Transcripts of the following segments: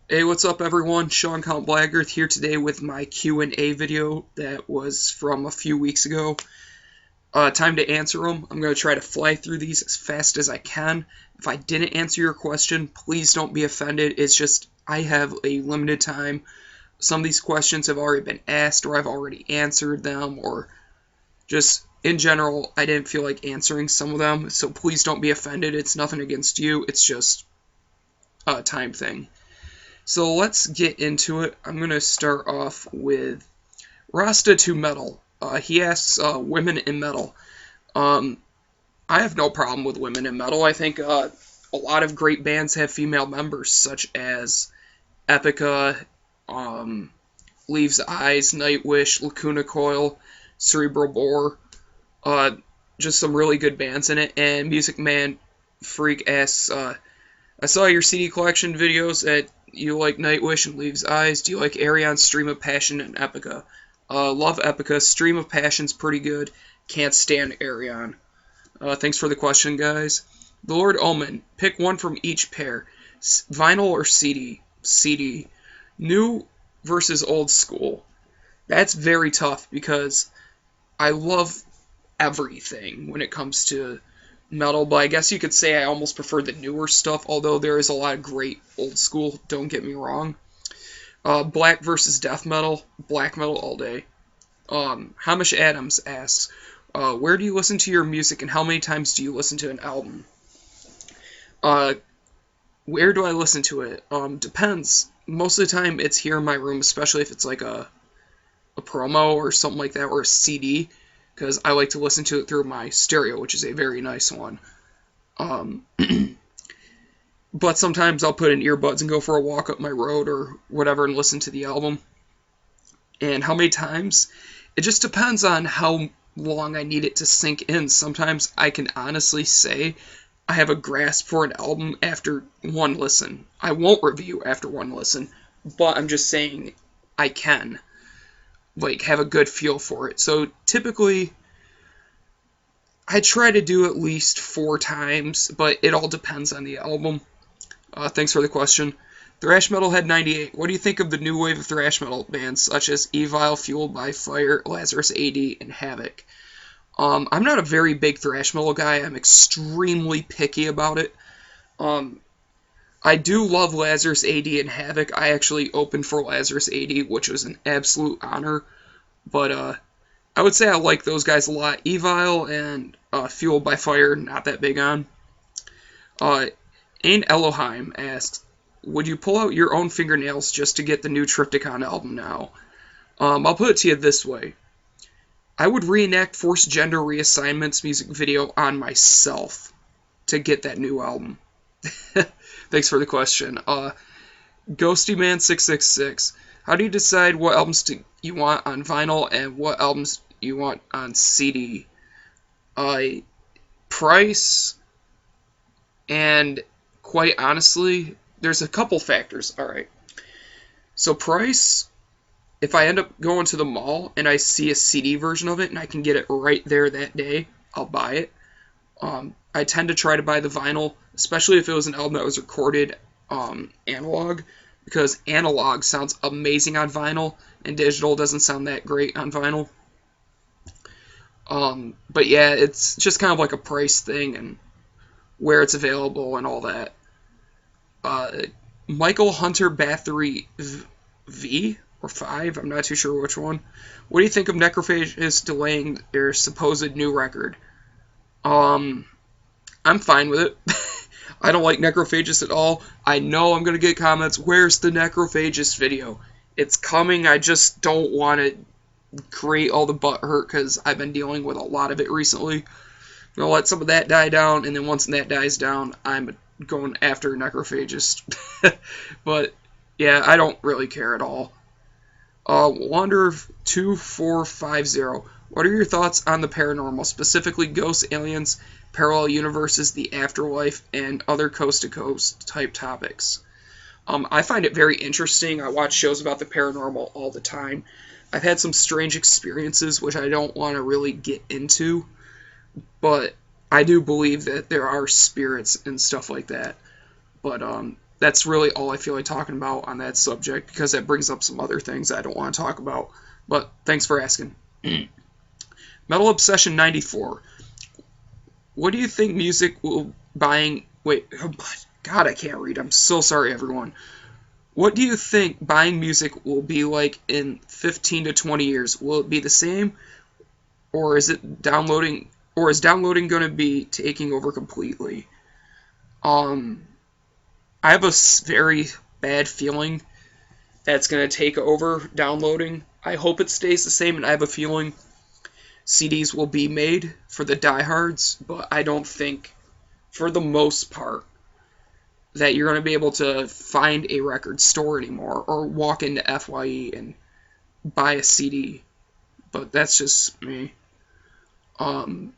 Hey, what's up everyone? Sean Count Blaggearth here today with my Q&A video that was from a few weeks ago. Time to answer them. I'm going to try to fly through these as fast as I can. If I didn't answer your question, please don't be offended. It's just I have a limited time. Some of these questions have already been asked or I've already answered them, or just in general, I didn't feel like answering some of them. So please don't be offended. It's nothing against you. It's just a time thing. So let's get into it. I'm going to start off with Rasta to Metal. He asks, women in metal. I have no problem with women in metal. I think a lot of great bands have female members, such as Epica, Leaves Eyes, Nightwish, Lacuna Coil, Cerebral Bore. Just some really good bands in it. And Music Man Freak asks, I saw your CD collection videos at you like Nightwish and Leaves Eyes. Do you like Aeon's Stream of Passion and Epica? Love Epica. Stream of Passion's pretty good. Can't stand Aeon. Thanks for the question, guys. The Lord Omen. Pick one from each pair. Vinyl or CD? CD. New versus old school. That's very tough because I love everything when it comes to metal, but I guess you could say I almost prefer the newer stuff, although there is a lot of great old school, don't get me wrong. Black versus death metal, black metal all day. Hamish Adams asks, where do you listen to your music and how many times do you listen to an album? Where do I listen to it? Depends. Most of the time it's here in my room, especially if it's like a promo or something like that, or a CD, because I like to listen to it through my stereo, which is a very nice one. But sometimes I'll put in earbuds and go for a walk up my road or whatever and listen to the album. And how many times? It just depends on how long I need it to sink in. Sometimes I can honestly say I have a grasp for an album after one listen. I won't review after one listen, but I'm just saying I can have a good feel for it. So typically I try to do at least 4 times, but it all depends on the album. Thanks for the question. Thrash Metalhead 98. What do you think of the new wave of thrash metal bands such as Evil, Fueled by Fire, Lazarus AD, and Havoc? I'm not a very big thrash metal guy. I'm extremely picky about it. I do love Lazarus AD and Havoc. I actually opened for Lazarus AD, which was an absolute honor. But I would say I like those guys a lot. Evil and Fueled by Fire, not that big on. Ain Elohim asks, would you pull out your own fingernails just to get the new Triptychon album now? I'll put it to you this way. I would reenact Forced Gender Reassignment's music video on myself to get that new album. Thanks for the question. GhostyMan666. How do you decide what albums you want on vinyl and what albums you want on CD? Price, and quite honestly, there's a couple factors. Alright. So price, if I end up going to the mall and I see a CD version of it and I can get it right there that day, I'll buy it. I tend to try to buy the vinyl, especially if it was an album that was recorded analog, because analog sounds amazing on vinyl, and digital doesn't sound that great on vinyl. But yeah, it's just kind of like a price thing and where it's available and all that. Michael Hunter Bathory V or 5, I'm not too sure which one. What do you think of Necrophagus delaying their supposed new record? I'm fine with it. I don't like Necrophagus at all. I know I'm going to get comments, where's the Necrophagus video? It's coming, I just don't want to create all the butt hurt because I've been dealing with a lot of it recently. I'm going to let some of that die down, and then once that dies down, I'm going after Necrophagus. But, yeah, I don't really care at all. Wander2450. What are your thoughts on the paranormal, specifically ghosts, aliens, parallel universes, the afterlife, and other coast-to-coast type topics? I find it very interesting. I watch shows about the paranormal all the time. I've had some strange experiences, which I don't want to really get into, but I do believe that there are spirits and stuff like that. But that's really all I feel like talking about on that subject, because that brings up some other things I don't want to talk about. But thanks for asking. Metal Obsession 94. What do you think music will buying... Wait, oh God, I can't read. I'm so sorry, everyone. What do you think buying music will be like in 15 to 20 years? Will it be the same? Or is downloading going to be taking over completely? I have a very bad feeling that's going to take over downloading. I hope it stays the same, and I have a feeling CDs will be made for the diehards, but I don't think, for the most part, that you're going to be able to find a record store anymore or walk into FYE and buy a CD. But that's just me. The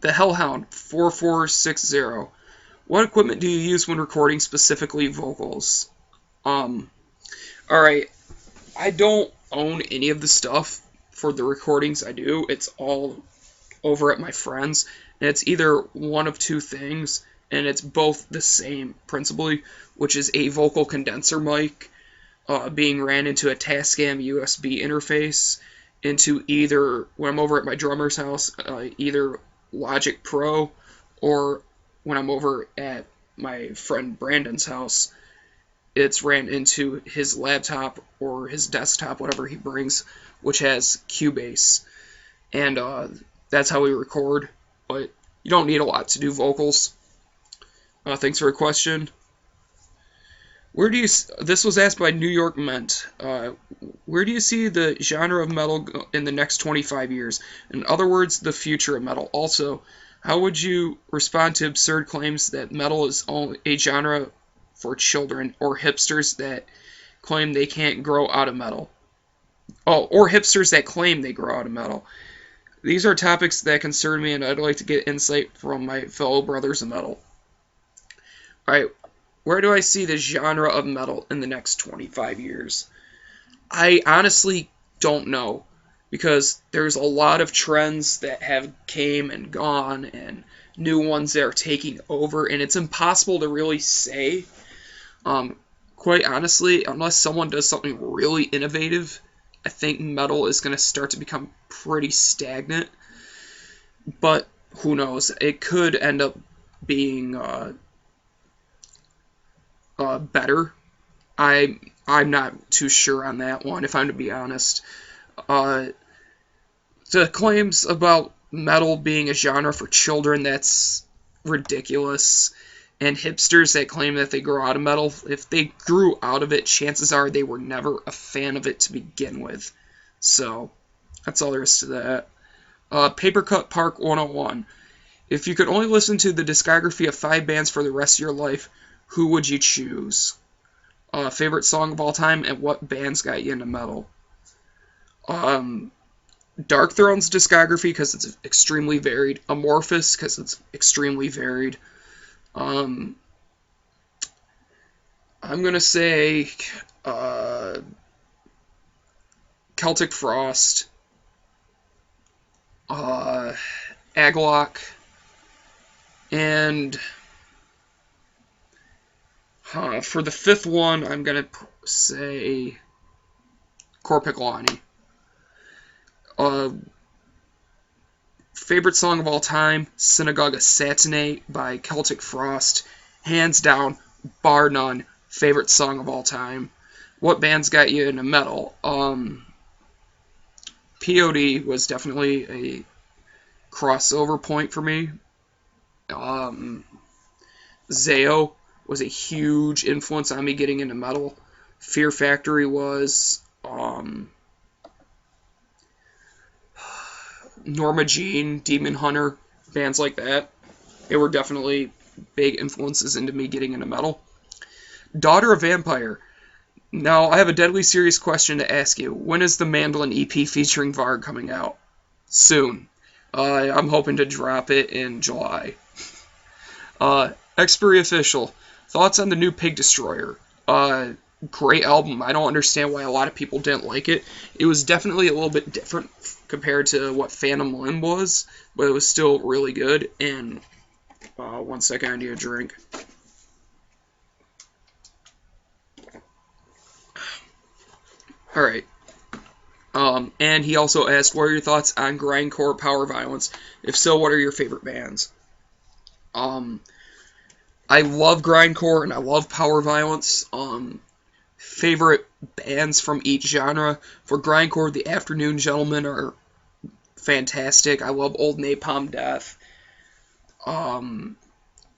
Hellhound 4460. What equipment do you use when recording, specifically vocals? Alright, I don't own any of the stuff for the recordings I do. It's all over at my friend's, and it's either one of two things, and it's both the same principally, which is a vocal condenser mic being ran into a Tascam USB interface into either, when I'm over at my drummer's house, either Logic Pro, or when I'm over at my friend Brandon's house, it's ran into his laptop or his desktop, whatever he brings, which has Cubase. And that's how we record, but you don't need a lot to do vocals. Thanks for the question. This was asked by New York Mint. Where do you see the genre of metal in the next 25 years? In other words, the future of metal. Also, how would you respond to absurd claims that metal is only a genre for children, or hipsters that claim they can't grow out of metal? Oh, or hipsters that claim they grow out of metal. These are topics that concern me, and I'd like to get insight from my fellow brothers in metal. Alright, where do I see the genre of metal in the next 25 years? I honestly don't know, because there's a lot of trends that have came and gone, and new ones that are taking over, and it's impossible to really say. Quite honestly, unless someone does something really innovative, I think metal is going to start to become pretty stagnant. But who knows? It could end up being better. I'm not too sure on that one, if I'm to be honest. The claims about metal being a genre for children, that's ridiculous. And hipsters that claim that they grow out of metal, if they grew out of it, chances are they were never a fan of it to begin with. So, that's all there is to that. Papercut Park 101. If you could only listen to the discography of 5 bands for the rest of your life, who would you choose? Favorite song of all time, and what bands got you into metal? Darkthrone's discography, because it's extremely varied. Amorphous, because it's extremely varied. I'm gonna say Celtic Frost, Aglock, and for the 5th one, I'm gonna say Corpiclani. Favorite song of all time, Synagogue of Satanate by Celtic Frost. Hands down, bar none, favorite song of all time. What bands got you into metal? POD was definitely a crossover point for me. Zao was a huge influence on me getting into metal. Fear Factory was. Norma Jean, Demon Hunter, bands like that. They were definitely big influences into me getting into metal. Daughter of Vampire. Now, I have a deadly serious question to ask you. When is the Mandolin EP featuring Varg coming out? Soon. I'm hoping to drop it in July. Expiry Official. Thoughts on the new Pig Destroyer? Great album. I don't understand why a lot of people didn't like it. It was definitely a little bit different compared to what Phantom Limb was, but it was still really good. And 1 second, I need a drink. Alright. And he also asked, what are your thoughts on grindcore power violence? If so, what are your favorite bands? I love grindcore and I love power violence. Favorite bands from each genre. For grindcore, the Afternoon Gentlemen are fantastic. I love Old Napalm Death.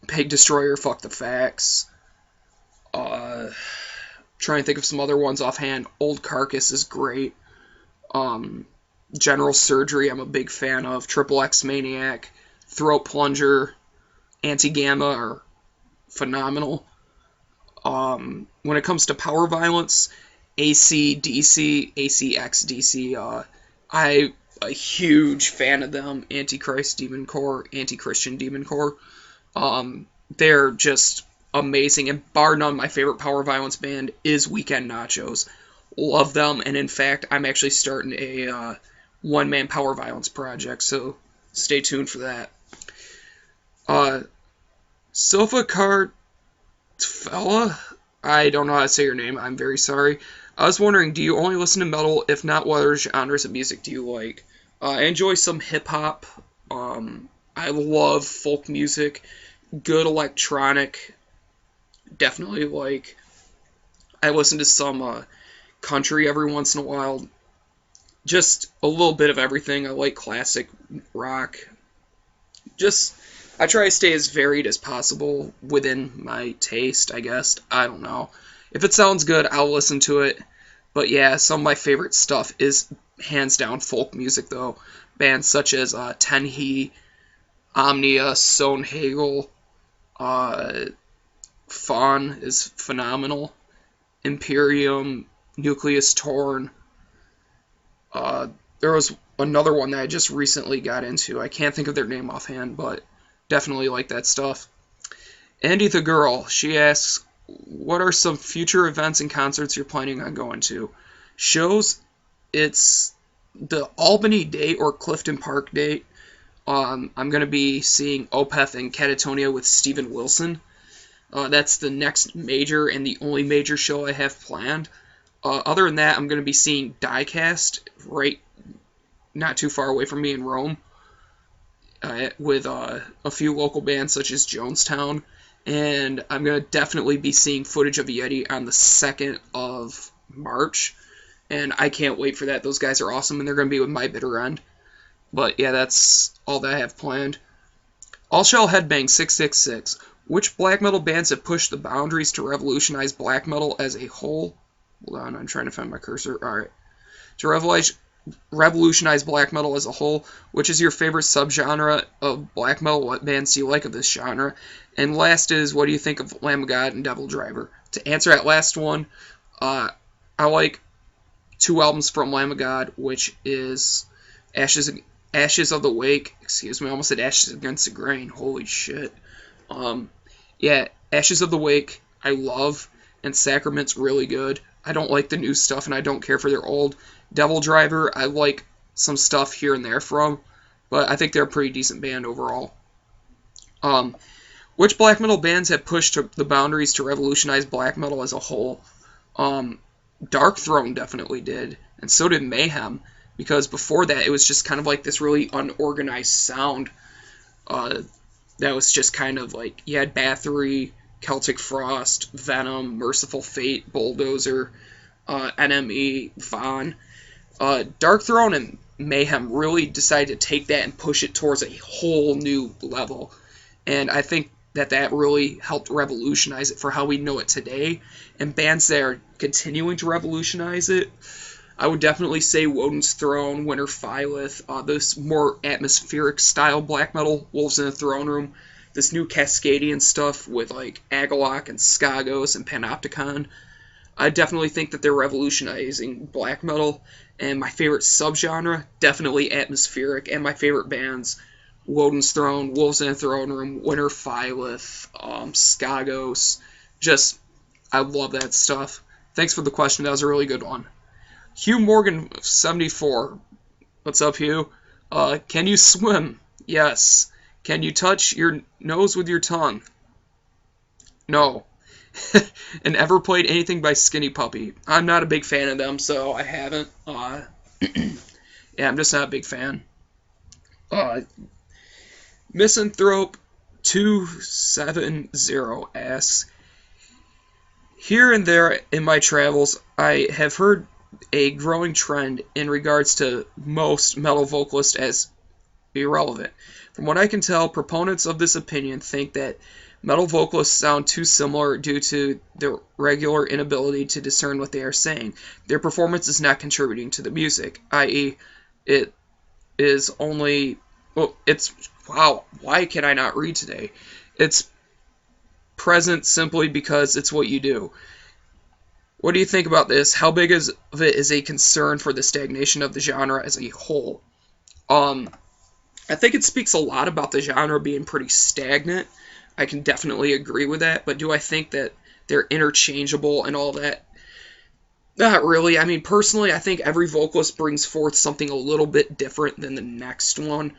Pig Destroyer, Fuck the Facts. Trying to think of some other ones offhand. Old Carcass is great. General Surgery, I'm a big fan of. Triple X Maniac, Throat Plunger, Anti-Gamma are phenomenal. When it comes to power violence, AC/DC, ACX/DC, I'm a huge fan of them. Antichrist Demon Core, Anti-Christian Demon Core. They're just amazing, and bar none, my favorite power violence band is Weekend Nachos. Love them, and in fact, I'm actually starting a one-man power violence project, so stay tuned for that. Sofa Cart Fella, I don't know how to say your name, I'm very sorry. I was wondering, do you only listen to metal? If not, what other genres of music do you like? I enjoy some hip-hop. I love folk music, good electronic. Definitely like, I listen to some country every once in a while. Just a little bit of everything. I like classic rock. I try to stay as varied as possible within my taste, I guess. I don't know. If it sounds good, I'll listen to it. But yeah, some of my favorite stuff is hands down folk music, though. Bands such as Tenhi, Omnia, Sonehagel, Fawn is phenomenal. Imperium, Nucleus Torn. There was another one that I just recently got into. I can't think of their name offhand, but definitely like that stuff. Andy the Girl, she asks, what are some future events and concerts you're planning on going to? Shows, it's the Albany date or Clifton Park date. I'm going to be seeing Opeth and Catatonia with Steven Wilson. That's the next major and the only major show I have planned. Other than that, I'm going to be seeing Diecast right not too far away from me in Rome with a few local bands such as Jonestown. And I'm going to definitely be seeing Footage of Yeti on the 2nd of March. And I can't wait for that. Those guys are awesome, and they're going to be with My Bitter End. But yeah, that's all that I have planned. All Shall Headbang 666. Which black metal bands have pushed the boundaries to revolutionize black metal as a whole? Hold on, I'm trying to find my cursor. Alright. To revolutionize black metal as a whole, which is your favorite subgenre of black metal? What bands do you like of this genre? And last is, what do you think of Lamb of God and Devil Driver? To answer that last one, I like 2 albums from Lamb of God, which is Ashes of the Wake. Excuse me, I almost said Ashes Against the Grain. Holy shit. Yeah, Ashes of the Wake, I love, and Sacrament's really good. I don't like the new stuff, and I don't care for their old. Devil Driver, I like some stuff here and there from, but I think they're a pretty decent band overall. Which black metal bands have pushed the boundaries to revolutionize black metal as a whole? Dark Throne definitely did, and so did Mayhem, because before that it was just kind of like this really unorganized sound that was just kind of like, you had Bathory, Celtic Frost, Venom, Merciful Fate, Bulldozer, NME, Vaughn. Dark Throne and Mayhem really decided to take that and push it towards a whole new level, and I think that really helped revolutionize it for how we know it today, and bands that are continuing to revolutionize it, I would definitely say Woden's Throne, Winter Phylith, this more atmospheric style black metal, Wolves in the Throne Room, this new Cascadian stuff with like Agalok and Skagos and Panopticon. I definitely think that they're revolutionizing black metal, and my favorite subgenre, definitely atmospheric, and my favorite bands, Woden's Throne, Wolves in the Throne Room, Winter Phylith, Skagos. Just, I love that stuff. Thanks for the question. That was a really good one. Hugh Morgan, 74. What's up, Hugh? Can you swim? Yes. Can you touch your nose with your tongue? No. And ever played anything by Skinny Puppy? I'm not a big fan of them, so I haven't. Yeah, I'm just not a big fan. Misanthrope 270 asks, here and there in my travels, I have heard a growing trend in regards to most metal vocalists as irrelevant. From what I can tell, proponents of this opinion think that metal vocalists sound too similar due to their regular inability to discern what they are saying. Their performance is not contributing to the music, i.e., it is only... Well, it's... Wow, why can I not read today? It's present simply because it's what you do. What do you think about this? How big of it is a concern for the stagnation of the genre as a whole? I think it speaks a lot about the genre being pretty stagnant. I can definitely agree with that, but do I think that they're interchangeable and all that? Not really. I mean, personally, I think every vocalist brings forth something a little bit different than the next one.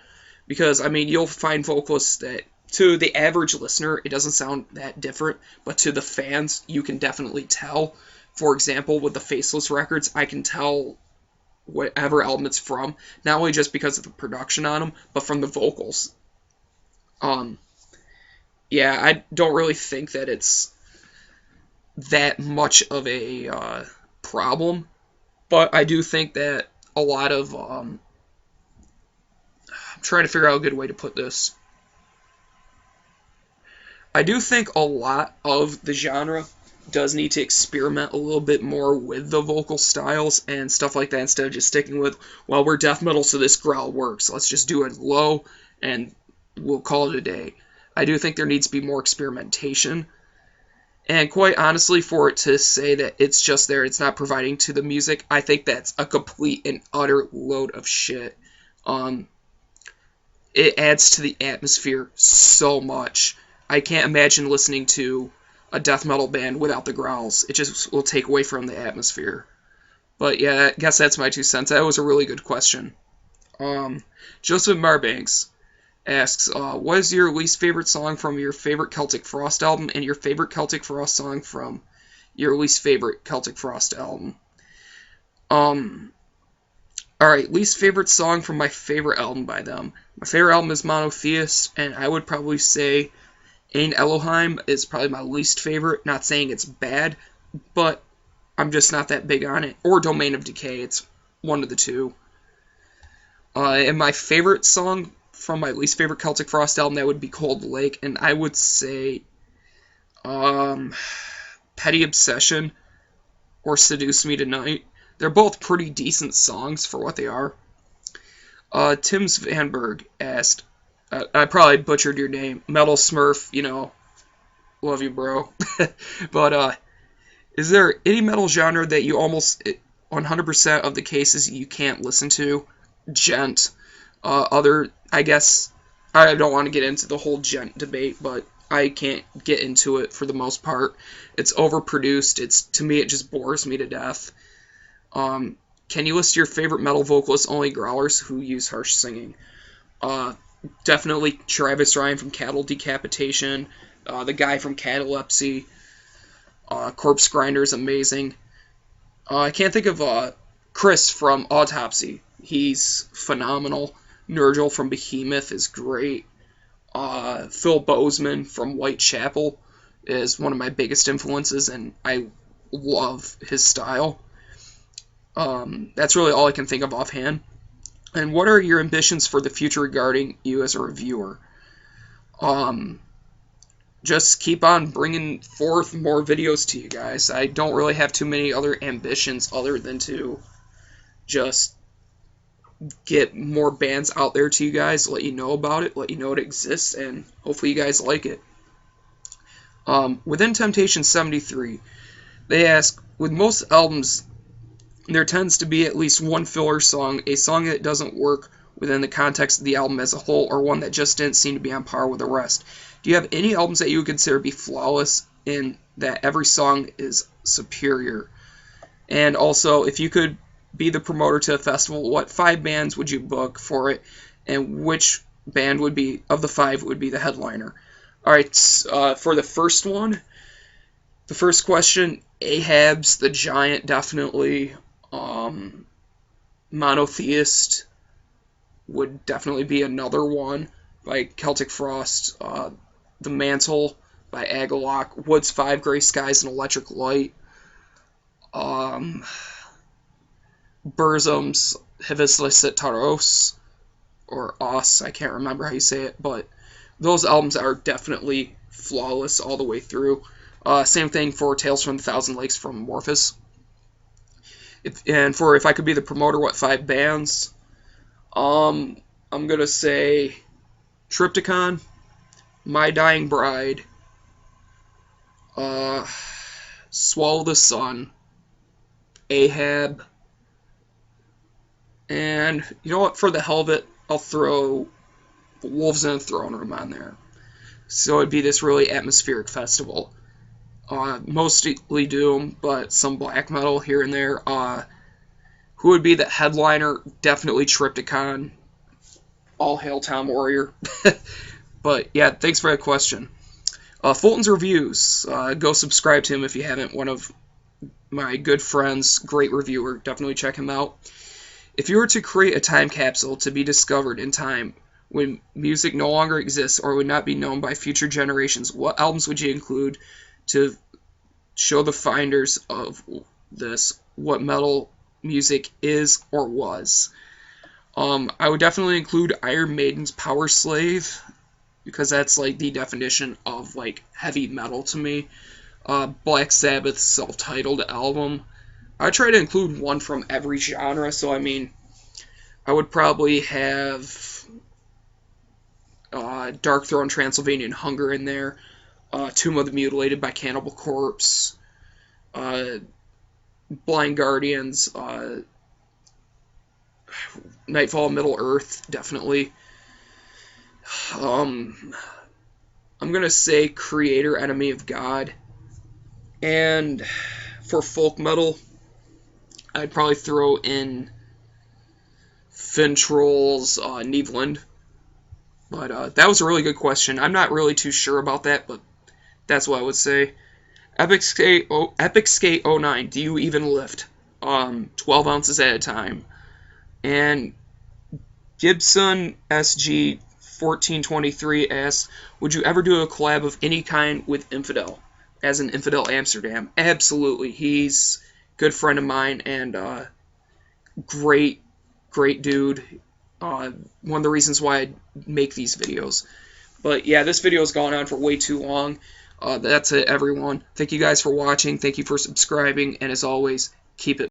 Because, I mean, you'll find vocalists that, to the average listener, it doesn't sound that different, but to the fans, you can definitely tell. For example, with the Faceless records, I can tell whatever album it's from, not only just because of the production on them, but from the vocals. Yeah, I don't really think that it's that much of a problem, but I do think that a lot of, I'm trying to figure out a good way to put this. I do think a lot of the genre does need to experiment a little bit more with the vocal styles and stuff like that, instead of just sticking with, well, we're death metal, so this growl works. Let's just do it low, and we'll call it a day. I do think there needs to be more experimentation. And quite honestly, for it to say that it's just there, it's not providing to the music, I think that's a complete and utter load of shit. It adds to the atmosphere so much. I can't imagine listening to a death metal band without the growls. It just will take away from the atmosphere. But yeah, I guess that's my 2 cents. That was a really good question. Joseph Marbanks asks, what is your least favorite song from your favorite Celtic Frost album, and your favorite Celtic Frost song from your least favorite Celtic Frost album? Alright, least favorite song from my favorite album by them. My favorite album is Monotheist, and I would probably say Ein Elohim is probably my least favorite. Not saying it's bad, but I'm just not that big on it. Or Domain of Decay, it's one of the two. And my favorite song from my least favorite Celtic Frost album, that would be Cold Lake, and I would say Petty Obsession or Seduce Me Tonight. They're both pretty decent songs for what they are. Tim Svanberg asked, I probably butchered your name, Metal Smurf, you know, love you, bro. But, is there any metal genre that you almost 100% of the cases you can't listen to? Gent. I guess, I don't want to get into the whole gent debate, but I can't get into it for the most part. It's overproduced. To me, it just bores me to death. Can you list your favorite metal vocalists, only growlers, who use harsh singing? Definitely Travis Ryan from Cattle Decapitation, the guy from Catalepsy, Corpse Grinder is amazing. I can't think of Chris from Autopsy. He's phenomenal. Nurgle from Behemoth is great. Phil Bozeman from Whitechapel is one of my biggest influences, and I love his style. That's really all I can think of offhand. And what are your ambitions for the future regarding you as a reviewer? Just keep on bringing forth more videos to you guys. I don't really have too many other ambitions other than to just get more bands out there to you guys, let you know about it, let you know it exists, and hopefully you guys like it. Within Temptation 73, they ask, with most albums, there tends to be at least one filler song, a song that doesn't work within the context of the album as a whole, or one that just didn't seem to be on par with the rest. Do you have any albums that you would consider to be flawless in that every song is superior? And also, if you could be the promoter to a festival, what 5 bands would you book for it, and which band would be, of the 5, would be the headliner? Alright, for the first one, The first question, Ahab's the Giant, definitely. Monotheist would definitely be another one by Celtic Frost. The Mantle by Agalloch. Wood's 5 Gray Skies and Electric Light. Burzum's Hivislis Taros, or Os, I can't remember how you say it, but those albums are definitely flawless all the way through. Same thing for Tales from the Thousand Lakes from Morphus. If I could be the promoter, what 5 bands? I'm gonna say Triptychon, My Dying Bride, Swallow the Sun, Ahab, and you know what? For the hell of it, I'll throw Wolves in the Throne Room on there. So it'd be this really atmospheric festival. Mostly doom, but some black metal here and there. Who would be the headliner? Definitely Triptychon. All hail Tom Warrior. But yeah, thanks for that question. Fulton's Reviews. Go subscribe to him if you haven't. One of my good friends, great reviewer. Definitely check him out. If you were to create a time capsule to be discovered in time when music no longer exists or would not be known by future generations, what albums would you include to show the finders of this what metal music is or was? I would definitely include Iron Maiden's Power Slave, because that's like the definition of like heavy metal to me. Black Sabbath's self-titled album. I try to include one from every genre, so I mean, I would probably have Dark Throne, Transylvanian Hunger in there, Tomb of the Mutilated by Cannibal Corpse, Blind Guardians, Nightfall, Middle Earth, definitely. I'm gonna say Creator, Enemy of God, and for folk metal, I'd probably throw in Fintroll's Neveland. But that was a really good question. I'm not really too sure about that, but that's what I would say. Epic Skate 09, Do You Even Lift? 12 ounces at a time. And Gibson SG 1423 asks, would you ever do a collab of any kind with Infidel, as in Infidel Amsterdam? Absolutely. He's a good friend of mine and great dude. One of the reasons why I make these videos. But yeah, this video has gone on for way too long. That's it, everyone. Thank you guys for watching. Thank you for subscribing. And as always, keep it